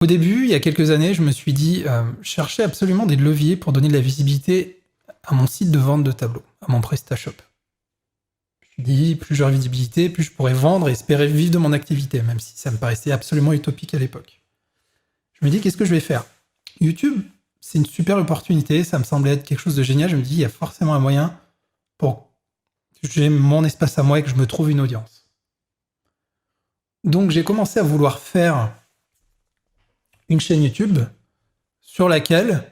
Au début, il y a quelques années, je me suis dit, je cherchais absolument des leviers pour donner de la visibilité à mon site de vente de tableaux, à mon PrestaShop. Je me suis dit, plus j'aurai visibilité, plus je pourrais vendre et espérer vivre de mon activité, même si ça me paraissait absolument utopique à l'époque. Je me dis, qu'est-ce que je vais faire? YouTube, c'est une super opportunité, ça me semblait être quelque chose de génial. Je me dis, il y a forcément un moyen pour que j'ai mon espace à moi et que je me trouve une audience. Donc j'ai commencé à vouloir faire une chaîne YouTube sur laquelle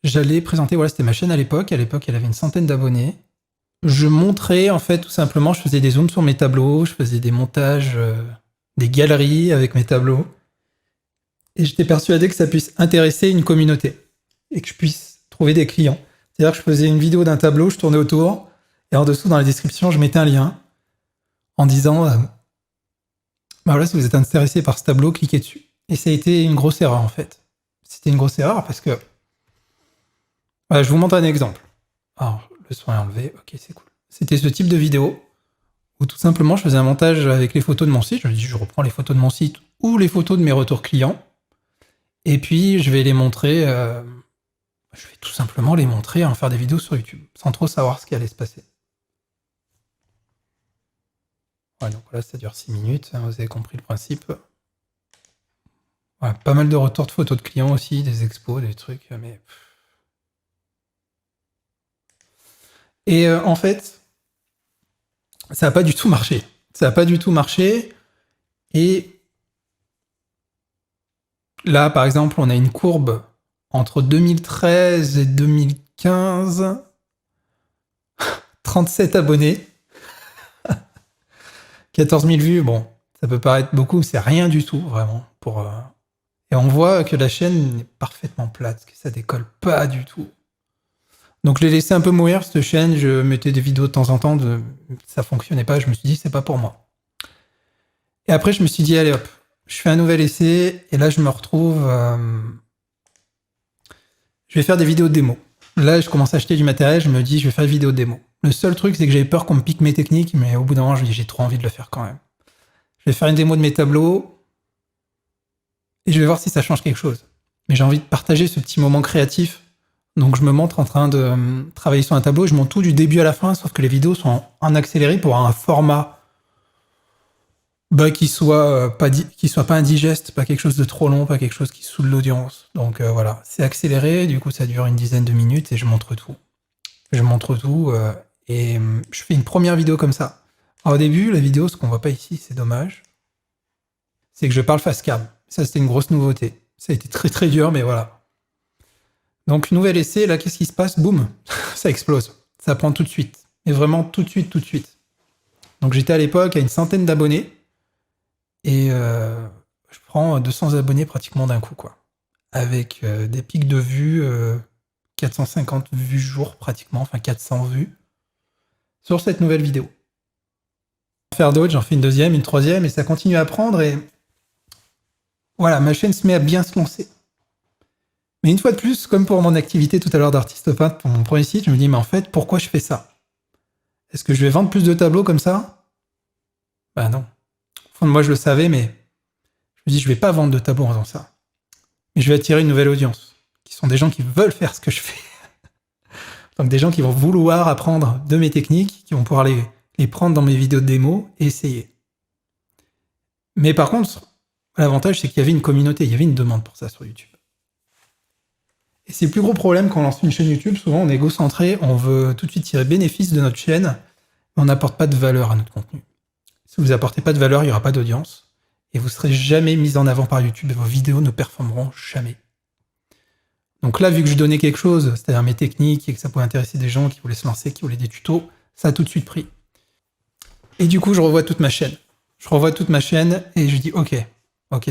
j'allais présenter, voilà, c'était ma chaîne à l'époque. À l'époque, elle avait une centaine d'abonnés. Je montrais, en fait, tout simplement, je faisais des zooms sur mes tableaux, je faisais des montages, des galeries avec mes tableaux. Et j'étais persuadé que ça puisse intéresser une communauté et que je puisse trouver des clients. C'est-à-dire que je faisais une vidéo d'un tableau, je tournais autour, et en dessous, dans la description, je mettais un lien en disant bah voilà, si vous êtes intéressé par ce tableau, cliquez dessus. Et ça a été une grosse erreur, en fait. C'était une grosse erreur parce que... Voilà, je vous montre un exemple. Alors, le son est enlevé, ok, c'est cool. C'était ce type de vidéo où tout simplement, je faisais un montage avec les photos de mon site. Je me dis, je reprends les photos de mon site ou les photos de mes retours clients. Et puis, je vais les montrer... je vais tout simplement les montrer, en faire des vidéos sur YouTube, sans trop savoir ce qui allait se passer. Ouais, donc là, ça dure 6 minutes, hein, vous avez compris le principe. Ouais, pas mal de retours de photos de clients aussi, des expos, des trucs, mais... Et en fait, ça n'a pas du tout marché. Ça n'a pas du tout marché. Et là, par exemple, on a une courbe entre 2013 et 2015. 37 abonnés. 14 000 vues, bon, ça peut paraître beaucoup, c'est rien du tout, vraiment. Et on voit que la chaîne est parfaitement plate, que ça décolle pas du tout. Donc je l'ai laissé un peu mourir, cette chaîne, je mettais des vidéos de temps en temps, ça fonctionnait pas, je me suis dit, c'est pas pour moi. Et après, je me suis dit, allez hop, je fais un nouvel essai, et là, je me retrouve... je vais faire des vidéos de démo. Là, je commence à acheter du matériel, je me dis, je vais faire des vidéos de démo. Le seul truc, c'est que j'avais peur qu'on me pique mes techniques, mais au bout d'un moment, je me dis, j'ai trop envie de le faire quand même. Je vais faire une démo de mes tableaux, et je vais voir si ça change quelque chose. Mais j'ai envie de partager ce petit moment créatif. Donc je me montre en train de travailler sur un tableau, je monte tout du début à la fin, sauf que les vidéos sont en accéléré pour avoir un format qui soit pas indigeste, pas quelque chose de trop long, pas quelque chose qui saoule l'audience. Donc voilà, c'est accéléré, du coup ça dure une dizaine de minutes et je montre tout. Et je fais une première vidéo comme ça. Alors, au début, la vidéo, ce qu'on voit pas ici, c'est dommage, c'est que je parle face cam. Ça, c'était une grosse nouveauté. Ça a été très très dur, mais voilà. Donc, nouvel essai, là, qu'est-ce qui se passe? Boum, ça explose. Ça prend tout de suite. Et vraiment tout de suite, tout de suite. Donc, j'étais à l'époque à une centaine d'abonnés. Et je prends 200 abonnés pratiquement d'un coup, quoi. Avec des pics de vues, 450 vues jour pratiquement, enfin 400 vues, sur cette nouvelle vidéo. Faire d'autres, j'en fais une deuxième, une troisième, et ça continue à prendre. Et voilà, ma chaîne se met à bien se lancer. Mais une fois de plus, comme pour mon activité tout à l'heure d'artiste peintre pour mon premier site, je me dis, mais en fait, pourquoi je fais ça? Est-ce que je vais vendre plus de tableaux comme ça? Bah non. Au fond de moi, je le savais, mais je me dis, je vais pas vendre de tableaux en faisant ça. Mais je vais attirer une nouvelle audience, qui sont des gens qui veulent faire ce que je fais. Donc des gens qui vont vouloir apprendre de mes techniques, qui vont pouvoir les prendre dans mes vidéos de démo et essayer. Mais par contre, l'avantage, c'est qu'il y avait une communauté, il y avait une demande pour ça sur YouTube. Et c'est le plus gros problème quand on lance une chaîne YouTube. Souvent, on est égocentré, on veut tout de suite tirer bénéfice de notre chaîne, mais on n'apporte pas de valeur à notre contenu. Si vous n'apportez pas de valeur, il n'y aura pas d'audience, et vous ne serez jamais mis en avant par YouTube, et vos vidéos ne performeront jamais. Donc là, vu que je donnais quelque chose, c'est-à-dire mes techniques, et que ça pouvait intéresser des gens qui voulaient se lancer, qui voulaient des tutos, ça a tout de suite pris. Et du coup, je revois toute ma chaîne. Je revois toute ma chaîne, et je dis, ok,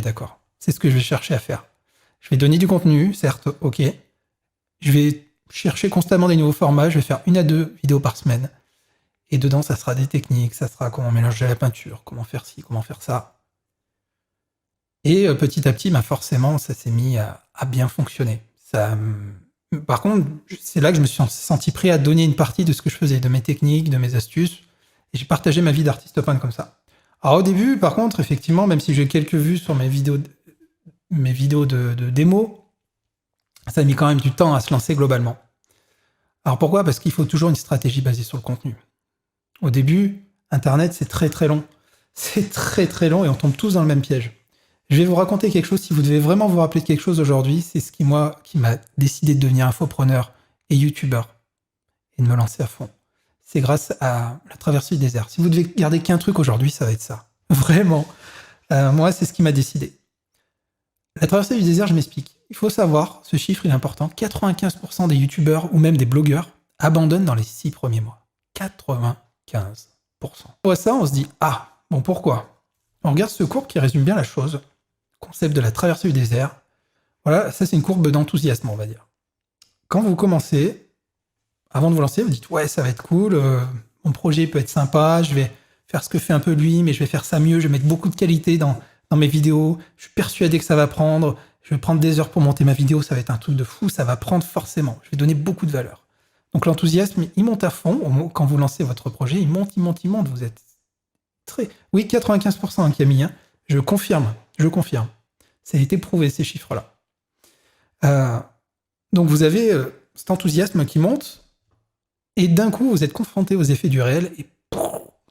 d'accord, c'est ce que je vais chercher à faire. Je vais donner du contenu, certes, ok. Je vais chercher constamment des nouveaux formats, je vais faire 1 à 2 vidéos par semaine. Et dedans, ça sera des techniques, ça sera comment mélanger la peinture, comment faire ci, comment faire ça. Et petit à petit, forcément, ça s'est mis à bien fonctionner. Par contre, c'est là que je me suis senti prêt à donner une partie de ce que je faisais, de mes techniques, de mes astuces. Et j'ai partagé ma vie d'artiste peintre comme ça. Alors au début, par contre, effectivement, même si j'ai quelques vues sur mes vidéos mes vidéos de démo, ça a mis quand même du temps à se lancer globalement. Alors pourquoi ? Parce qu'il faut toujours une stratégie basée sur le contenu. Au début, Internet, c'est très très long. C'est très très long et on tombe tous dans le même piège. Je vais vous raconter quelque chose, si vous devez vraiment vous rappeler de quelque chose aujourd'hui, c'est ce qui m'a décidé de devenir infopreneur et youtubeur et de me lancer à fond. C'est grâce à la traversée du désert. Si vous devez garder qu'un truc aujourd'hui, ça va être ça. Vraiment. Moi, c'est ce qui m'a décidé. La traversée du désert, je m'explique. Il faut savoir, ce chiffre il est important, 95% des youtubeurs ou même des blogueurs abandonnent dans les 6 premiers mois. 95%. On voit ça, on se dit, ah, bon pourquoi ? On regarde ce courbe qui résume bien la chose. Concept de la traversée du désert. Voilà, ça c'est une courbe d'enthousiasme, on va dire. Quand vous commencez, avant de vous lancer, vous dites, ouais, ça va être cool, mon projet peut être sympa, je vais faire ce que fait un peu lui, mais je vais faire ça mieux, je vais mettre beaucoup de qualité dans mes vidéos, je suis persuadé que ça va prendre, je vais prendre des heures pour monter ma vidéo, ça va être un truc de fou, ça va prendre forcément, je vais donner beaucoup de valeur. Donc l'enthousiasme, il monte à fond, quand vous lancez votre projet, il monte, vous êtes très... Oui, 95% hein, Camille, hein. Je confirme. Ça a été prouvé, ces chiffres-là. Donc vous avez cet enthousiasme qui monte, et d'un coup, vous êtes confronté aux effets du réel, et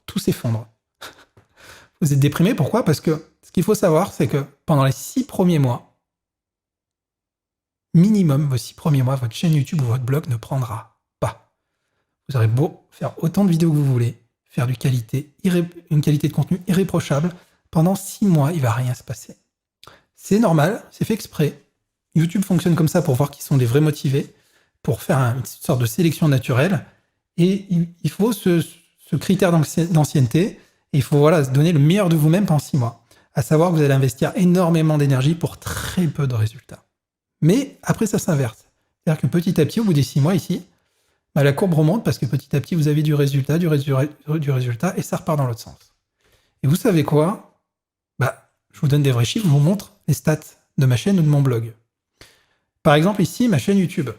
tout s'effondre. Vous êtes déprimé, pourquoi ? Parce que ce qu'il faut savoir, c'est que pendant les 6 premiers mois, minimum, vos 6 premiers mois, votre chaîne YouTube ou votre blog ne prendra pas. Vous aurez beau faire autant de vidéos que vous voulez, faire une qualité de contenu irréprochable, pendant 6 mois, il ne va rien se passer. C'est normal, c'est fait exprès. YouTube fonctionne comme ça pour voir qui sont les vrais motivés, pour faire une sorte de sélection naturelle. Et il faut ce critère d'ancienneté, et il faut se donner le meilleur de vous-même pendant 6 mois. À savoir que vous allez investir énormément d'énergie pour très peu de résultats. Mais après, ça s'inverse. C'est-à-dire que petit à petit, au bout des 6 mois ici, la courbe remonte parce que petit à petit, vous avez du résultat, et ça repart dans l'autre sens. Et vous savez quoi ? Je vous donne des vrais chiffres, je vous montre les stats de ma chaîne ou de mon blog. Par exemple, ici, ma chaîne YouTube.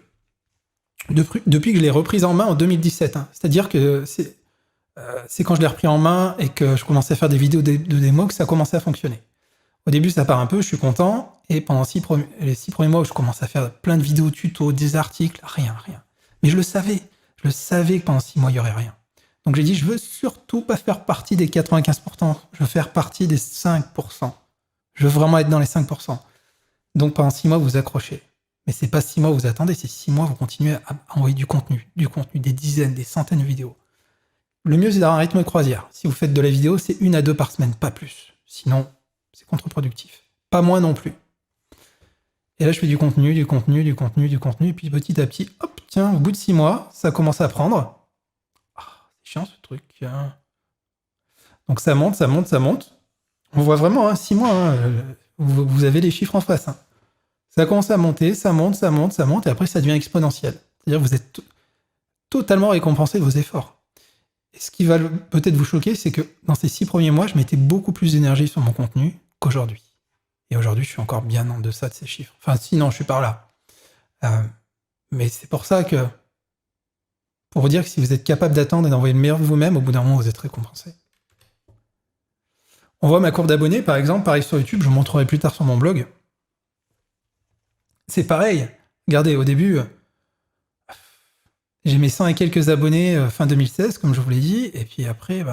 Depuis que je l'ai reprise en main en 2017, hein. C'est-à-dire que c'est quand je l'ai repris en main et que je commençais à faire des vidéos de démo que ça a commencé à fonctionner. Au début, ça part un peu, je suis content, et pendant les 6 premiers mois où je commence à faire plein de vidéos tutos, des articles, rien. Mais je le savais que pendant 6 mois, il n'y aurait rien. Donc j'ai dit, je veux surtout pas faire partie des 95%, je veux faire partie des 5%. Je veux vraiment être dans les 5%. Donc pendant 6 mois, vous accrochez. Mais c'est pas 6 mois où vous attendez, c'est 6 mois où vous continuez à envoyer du contenu, des dizaines, des centaines de vidéos. Le mieux, c'est d'avoir un rythme de croisière. Si vous faites de la vidéo, c'est 1 à 2 par semaine, pas plus. Sinon, c'est contre-productif. Pas moins non plus. Et là, je fais du contenu, et puis petit à petit, hop, tiens, au bout de 6 mois, ça commence à prendre. C'est chiant ce truc. Hein. Donc ça monte. On voit vraiment, 6 mois, vous avez les chiffres en face. Hein. Ça commence à monter, ça monte, et après ça devient exponentiel. C'est-à-dire que vous êtes totalement récompensé de vos efforts. Et ce qui va peut-être vous choquer, c'est que dans ces 6 premiers mois, je mettais beaucoup plus d'énergie sur mon contenu qu'aujourd'hui. Et aujourd'hui, je suis encore bien en deçà de ces chiffres. Enfin, sinon, je suis par là. Mais c'est pour ça que, pour vous dire que si vous êtes capable d'attendre et d'envoyer le meilleur de vous-même, au bout d'un moment, vous êtes récompensé. On voit ma courbe d'abonnés, par exemple, pareil sur YouTube, je vous montrerai plus tard sur mon blog. C'est pareil. Regardez, au début, j'ai mes 100 et quelques abonnés fin 2016, comme je vous l'ai dit, et puis après,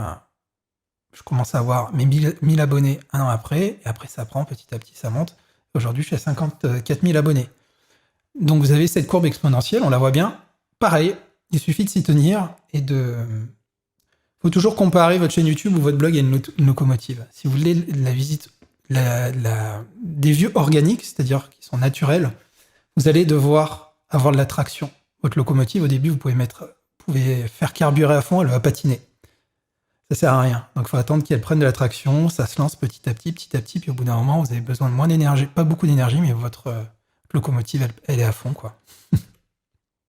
je commence à avoir mes 1000 abonnés un an après, et après ça prend petit à petit, ça monte. Aujourd'hui, je suis à 54 000 abonnés. Donc vous avez cette courbe exponentielle, on la voit bien. Pareil, il suffit de s'y tenir et faut toujours comparer votre chaîne YouTube ou votre blog à une locomotive. Si vous voulez la visite des vues organiques, c'est-à-dire qui sont naturelles, vous allez devoir avoir de la traction. Votre locomotive, au début, vous pouvez faire carburer à fond, elle va patiner. Ça sert à rien. Donc il faut attendre qu'elle prenne de la traction, ça se lance petit à petit, puis au bout d'un moment, vous avez besoin de moins d'énergie, pas beaucoup d'énergie, mais votre locomotive, elle est à fond, quoi.